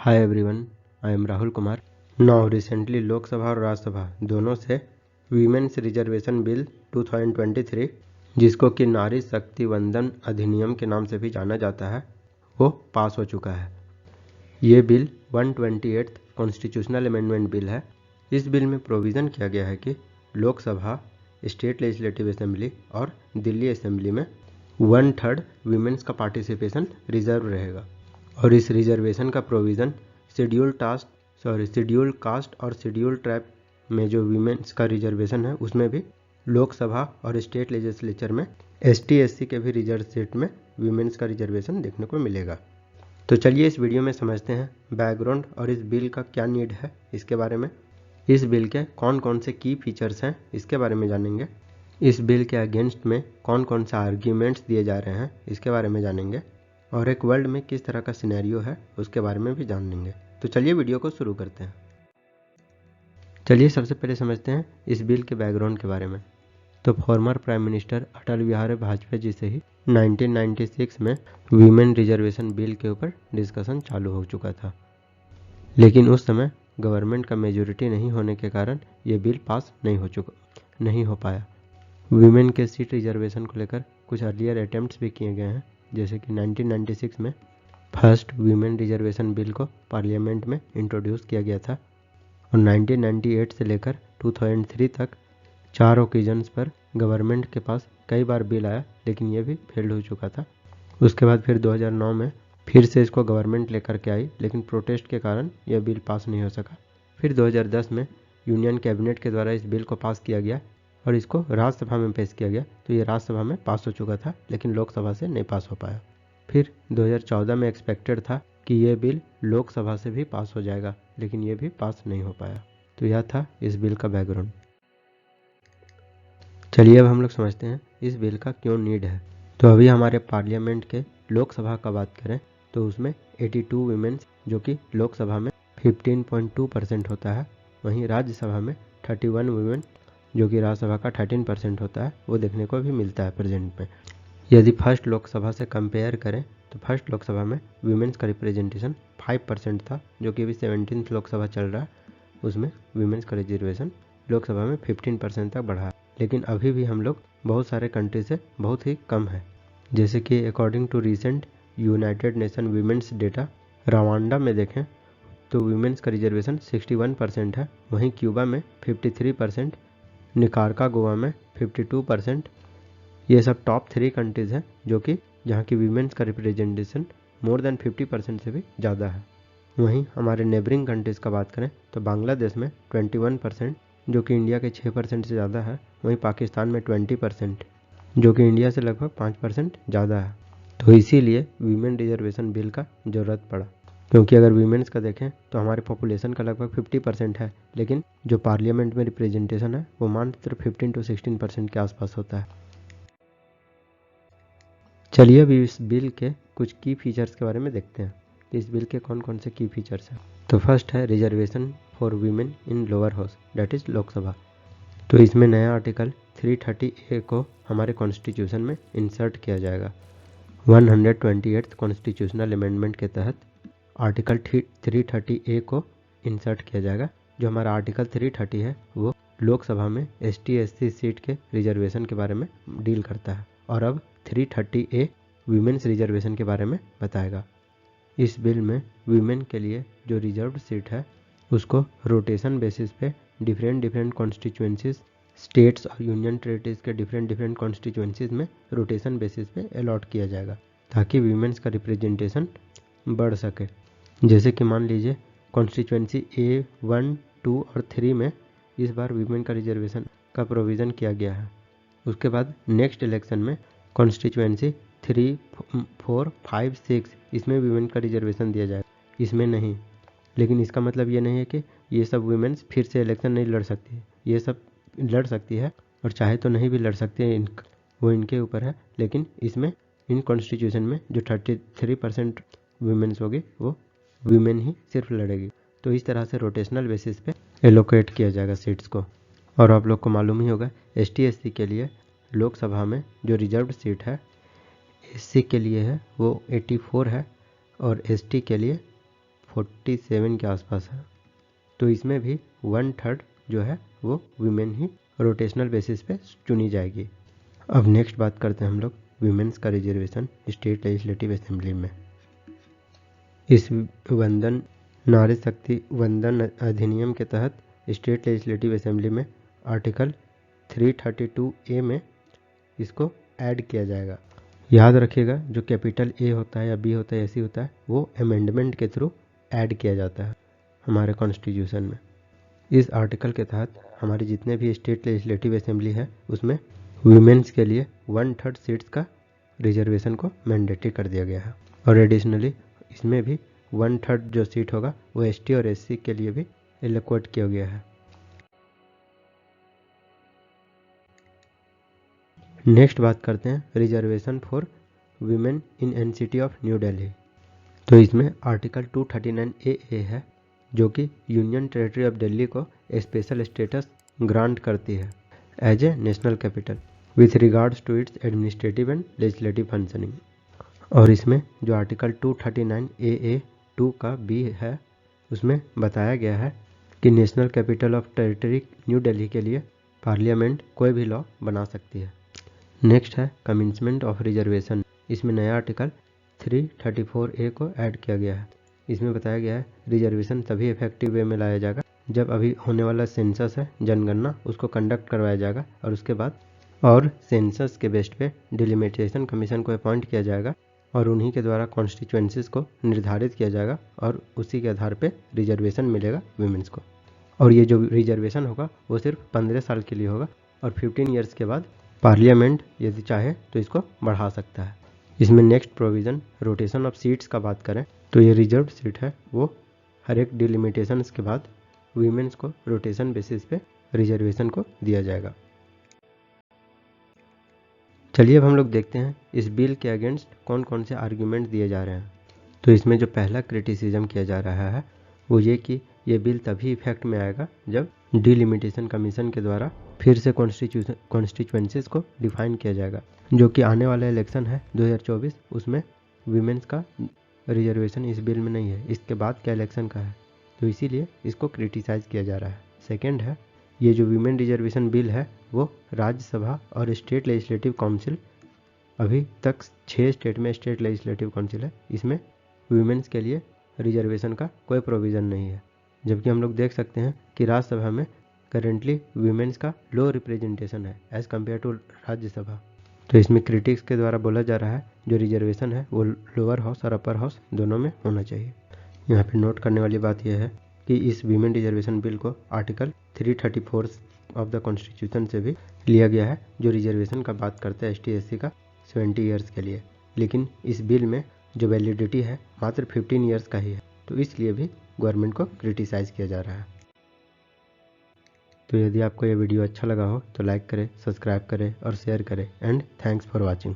Hi everyone, I am Rahul Kumar. Now recently Lok Sabha और राज्यसभा दोनों से वीमेंस रिजर्वेशन बिल 2023 जिसको कि नारी शक्ति वंदन अधिनियम के नाम से भी जाना जाता है वो पास हो चुका है। ये बिल 128 कॉन्स्टिट्यूशनल अमेंडमेंट बिल है। इस बिल में प्रोविज़न किया गया है कि लोकसभा, स्टेट लेजिस्लेटिव असेंबली और दिल्ली असेंबली में 1/3 वीमेंस का पार्टिसिपेशन रिजर्व रहेगा और इस रिजर्वेशन का प्रोविज़न शेड्यूल कास्ट और शेड्यूल ट्राइब में जो वीमेंस का रिजर्वेशन है उसमें भी लोकसभा और स्टेट लेजिस्लेचर में ST/SC के भी रिजर्व सीट में वीमेंस का रिजर्वेशन देखने को मिलेगा। तो चलिए इस वीडियो में समझते हैं बैकग्राउंड और इस बिल का क्या नीड है इसके बारे में। इस बिल के कौन कौन से की फीचर्स हैं इसके बारे में जानेंगे। इस बिल के अगेंस्ट में कौन कौन सा आर्ग्यूमेंट्स दिए जा रहे हैं इसके बारे में जानेंगे और एक वर्ल्ड में किस तरह का सिनेरियो है उसके बारे में भी जान लेंगे। तो चलिए वीडियो को शुरू करते हैं। चलिए सबसे पहले समझते हैं इस बिल के बैकग्राउंड के बारे में। तो former prime minister Atal Bihari Vajpayee ji से ही 1996 में वीमेन रिजर्वेशन बिल के ऊपर डिस्कशन चालू हो चुका था, लेकिन उस समय गवर्नमेंट का मेजोरिटी नहीं होने के कारण ये बिल पास नहीं हो पाया। वीमेन के सीट रिजर्वेशन को लेकर कुछ अर्लियर अटेम्प्ट्स भी किए गए हैं, जैसे कि 1996 में फर्स्ट वीमेन रिजर्वेशन बिल को पार्लियामेंट में इंट्रोड्यूस किया गया था और 1998 से लेकर 2003 तक 4 ओकेजन्स पर गवर्नमेंट के पास कई बार बिल आया, लेकिन ये भी फेल्ड हो चुका था। उसके बाद फिर 2009 में फिर से इसको गवर्नमेंट लेकर के आई, लेकिन प्रोटेस्ट के कारण यह बिल पास नहीं हो सका। फिर 2010 में यूनियन कैबिनेट के द्वारा इस बिल को पास किया गया और इसको राज्यसभा में पेश किया गया, तो ये राज्यसभा में पास हो चुका था, लेकिन लोकसभा से नहीं पास हो पाया। फिर 2014 में एक्सपेक्टेड था कि ये बिल लोकसभा से भी पास हो जाएगा, लेकिन ये भी पास नहीं हो पाया। तो यह था इस बिल का बैकग्राउंड। चलिए अब हम लोग समझते हैं इस बिल का क्यों नीड है। तो अभी हमारे पार्लियामेंट के लोकसभा का बात करें तो उसमें 82 वीमेंस जो कि लोकसभा में 15.2% होता है, वहीं राज्यसभा में 31 वीमेन जो कि राज्यसभा का 13% होता है, वो देखने को भी मिलता है प्रेजेंट में। यदि फर्स्ट लोकसभा से कंपेयर करें तो फर्स्ट लोकसभा में वीमेंस का रिप्रेजेंटेशन 5% था, जो कि अभी 17th लोकसभा चल रहा है, उसमें वीमेंस का रिजर्वेशन लोकसभा में 15% तक बढ़ा, लेकिन अभी भी हम लोग बहुत सारे कंट्री से बहुत ही कम है। जैसे कि according to recent United Nation women's data, Rwanda में देखें तो वीमेंस का रिजर्वेशन 61% है, वहीं क्यूबा में 53%, निकारागुआ में 52%। ये सब टॉप 3 कंट्रीज़ हैं जो कि जहाँ की वीमेंस का रिप्रेजेंटेशन मोर देन 50% से भी ज़्यादा है। वहीं हमारे नेबरिंग कंट्रीज़ का बात करें तो बांग्लादेश में 21% जो कि इंडिया के 6% से ज़्यादा है, वहीं पाकिस्तान में 20% जो कि इंडिया से लगभग 5% ज़्यादा है। तो इसीलिए वीमेन रिजर्वेशन बिल का ज़रूरत पड़ा, क्योंकि अगर वीमेंस का देखें तो हमारे पॉपुलेशन का लगभग 50% है, लेकिन जो पार्लियामेंट में रिप्रेजेंटेशन है वो मात्र 15 से 16% के आसपास होता है। चलिए अभी इस बिल के कुछ की फीचर्स के बारे में देखते हैं। इस बिल के कौन कौन से की फीचर्स हैं। तो फर्स्ट है reservation for women in lower house, that is Lok Sabha. तो इसमें नया आर्टिकल 330A को हमारे कॉन्स्टिट्यूशन में इंसर्ट किया जाएगा। 128th कॉन्स्टिट्यूशनल अमेंडमेंट के तहत आर्टिकल 330A को इंसर्ट किया जाएगा। जो हमारा आर्टिकल 330 है वो लोकसभा में ST/SC सीट के रिजर्वेशन के बारे में डील करता है, और अब 330A वीमेंस रिजर्वेशन के बारे में बताएगा। इस बिल में वीमेन के लिए जो रिजर्व्ड सीट है उसको रोटेशन बेसिस पे डिफरेंट कॉन्स्टिट्यूएंसीज, स्टेट्स और यूनियन टेरिटरीज के डिफरेंट कॉन्स्टिट्यूएंसीज में रोटेशन बेसिस पे अलॉट किया जाएगा, ताकि वीमेंस का रिप्रेजेंटेशन बढ़ सके। जैसे कि मान लीजिए कॉन्स्टिट्यूएंसी A1, 2 और 3 में इस बार वीमेन का रिजर्वेशन का प्रोविज़न किया गया है। उसके बाद नेक्स्ट इलेक्शन में कॉन्स्टिट्यूएंसी 3, 4, 5, 6 इसमें वीमेन का रिजर्वेशन दिया जाएगा, इसमें नहीं। लेकिन इसका मतलब ये नहीं है कि ये सब वीमेंस फिर से इलेक्शन नहीं लड़ सकती है, ये सब लड़ सकती है और चाहे तो नहीं भी लड़ सकते हैं, वो इनके ऊपर है। लेकिन इसमें इन कॉन्स्टिट्यूशन में जो 33% वीमेंस होगी वो वीमेन ही सिर्फ लड़ेगी। तो इस तरह से रोटेशनल बेसिस पे एलोकेट किया जाएगा सीट्स को। और आप लोग को मालूम ही होगा ST/SC के लिए लोकसभा में जो रिजर्व्ड सीट है SC के लिए है वो 84 है और ST के लिए 47 के आसपास है। तो इसमें भी 1/3 जो है वो वीमेन ही रोटेशनल बेसिस पे चुनी जाएगी। अब नेक्स्ट बात करते हैं हम लोग वीमेंस का रिजर्वेशन स्टेट लेजिस्लेटिव असेंबली में। इस नारी शक्ति वंदन अधिनियम के तहत स्टेट लेजिस्लेटिव असेंबली में आर्टिकल 332A में इसको ऐड किया जाएगा। याद रखिएगा, जो कैपिटल ए होता है या बी होता है ऐसी होता है, वो अमेंडमेंट के थ्रू ऐड किया जाता है हमारे कॉन्स्टिट्यूशन में। इस आर्टिकल के तहत हमारे जितने भी स्टेट लेजिस्लेटिव असेंबली है उसमें वुमेन्स के लिए 1/3 सीट्स का रिजर्वेशन को मैंडेटरी कर दिया गया है। और एडिशनली इसमें भी 1/3 जो सीट होगा वो एसटी और एससी के लिए भी एलोकेट किया गया है। नेक्स्ट बात करते हैं reservation for women in NCT of new Delhi. तो इसमें आर्टिकल 239AA है जो कि यूनियन टेरिटरी ऑफ दिल्ली को स्पेशल स्टेटस ग्रांट करती है as a national capital with regards to its administrative and legislative functioning. और इसमें जो आर्टिकल 239AA(2) का बी है उसमें बताया गया है कि national capital of territory new Delhi के लिए पार्लियामेंट कोई भी लॉ बना सकती है। नेक्स्ट है कमिंसमेंट ऑफ रिजर्वेशन। इसमें नया आर्टिकल 334A को ऐड किया गया है। इसमें बताया गया है रिजर्वेशन तभी इफेक्टिव वे में लाया जाएगा जब अभी होने वाला सेंसस है जनगणना उसको कंडक्ट करवाया जाएगा और उसके बाद और सेंसस के बेस पे डिलिमिटेशन कमीशन को अपॉइंट किया जाएगा और उन्हीं के द्वारा कॉन्स्टिट्यूएंसीज को निर्धारित किया जाएगा और उसी के आधार पे रिजर्वेशन मिलेगा वीमेंस को। और ये जो रिजर्वेशन होगा वो सिर्फ 15 साल के लिए होगा और 15 ईयर्स के बाद पार्लियामेंट यदि चाहे तो इसको बढ़ा सकता है। इसमें next provision rotation of seats का बात करें तो ये रिजर्व सीट है वो हर एक डिलिमिटेशंस के बाद वीमेंस को रोटेशन बेसिस पे रिजर्वेशन को दिया जाएगा। चलिए अब हम लोग देखते हैं इस बिल के अगेंस्ट कौन कौन से आर्ग्यूमेंट दिए जा रहे हैं। तो इसमें जो पहला क्रिटिसिज्म किया जा रहा है वो ये कि ये बिल तभी इफेक्ट में आएगा जब डिलिमिटेशन कमीशन के द्वारा फिर से कॉन्स्टिट्यूएंसीज को डिफाइन किया जाएगा। जो कि आने वाला इलेक्शन है 2024 उसमें वीमेंस का रिजर्वेशन इस बिल में नहीं है, इसके बाद का इलेक्शन का है, तो इसीलिए इसको क्रिटिसाइज किया जा रहा है। सेकेंड है ये जो वीमेन रिजर्वेशन बिल है वो राज्यसभा और स्टेट लेजिस्लेटिव काउंसिल, अभी तक 6 स्टेट में स्टेट लेजिस्लेटिव काउंसिल है, इसमें वीमेंस के लिए रिजर्वेशन का कोई प्रोविज़न नहीं है। जबकि हम लोग देख सकते हैं कि राज्यसभा में करेंटली वीमेंस का लो रिप्रेजेंटेशन है एज़ कम्पेयर टू राज्यसभा। तो इसमें क्रिटिक्स के द्वारा बोला जा रहा है जो रिजर्वेशन है वो लोअर हाउस और अपर हाउस दोनों में होना चाहिए। यहाँ पे नोट करने वाली बात यह है कि इस वीमेन रिजर्वेशन बिल को आर्टिकल 334 ऑफ द कॉन्स्टिट्यूशन से भी लिया गया है जो रिजर्वेशन का बात करता है ST/SC का 70 ईयर्स के लिए। लेकिन इस बिल में जो वैलिडिटी है मात्र 15 ईयर्स का ही है, तो इसलिए भी गवर्नमेंट को क्रिटिसाइज किया जा रहा है। तो यदि आपको यह वीडियो अच्छा लगा हो तो लाइक करें, सब्सक्राइब करें और शेयर करें एंड थैंक्स फॉर वॉचिंग।